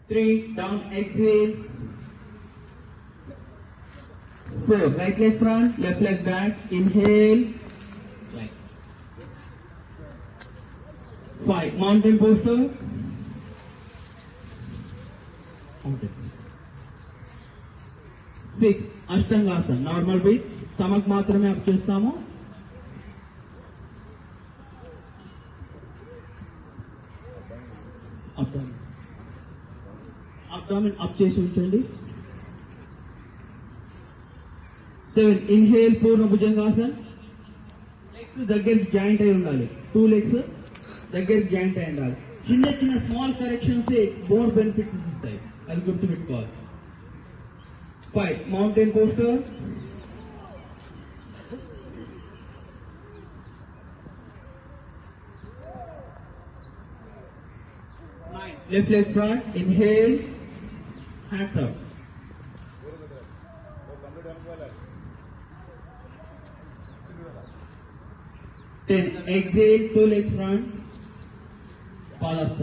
3, down, exhale. 4, right leg front, left leg back, inhale. 5, mountain posture. 6, అష్టంగాసన్ normal breath, stomach మాత్రమే up చేస్తాము. Abdomen up చేసి ఉంచండి. 7, inhale పూర్ణ భుజంగాసన్. లెగ్స్ దగ్గరికి జాయింట్ అయి ఉండాలి. 2 లెగ్స్ దగ్గరికి జాయింట్ అయి ఉండాలి. చిన్న చిన్న స్మాల్ కరెక్షన్స్ మోర్ బెనిఫిట్స్ ఇస్తాయి, అది గుర్తుపెట్టుకోవాలి. 5, mountain poster. 9, left leg front, inhale, hands up. 10, exhale, 2 legs front, Palasana.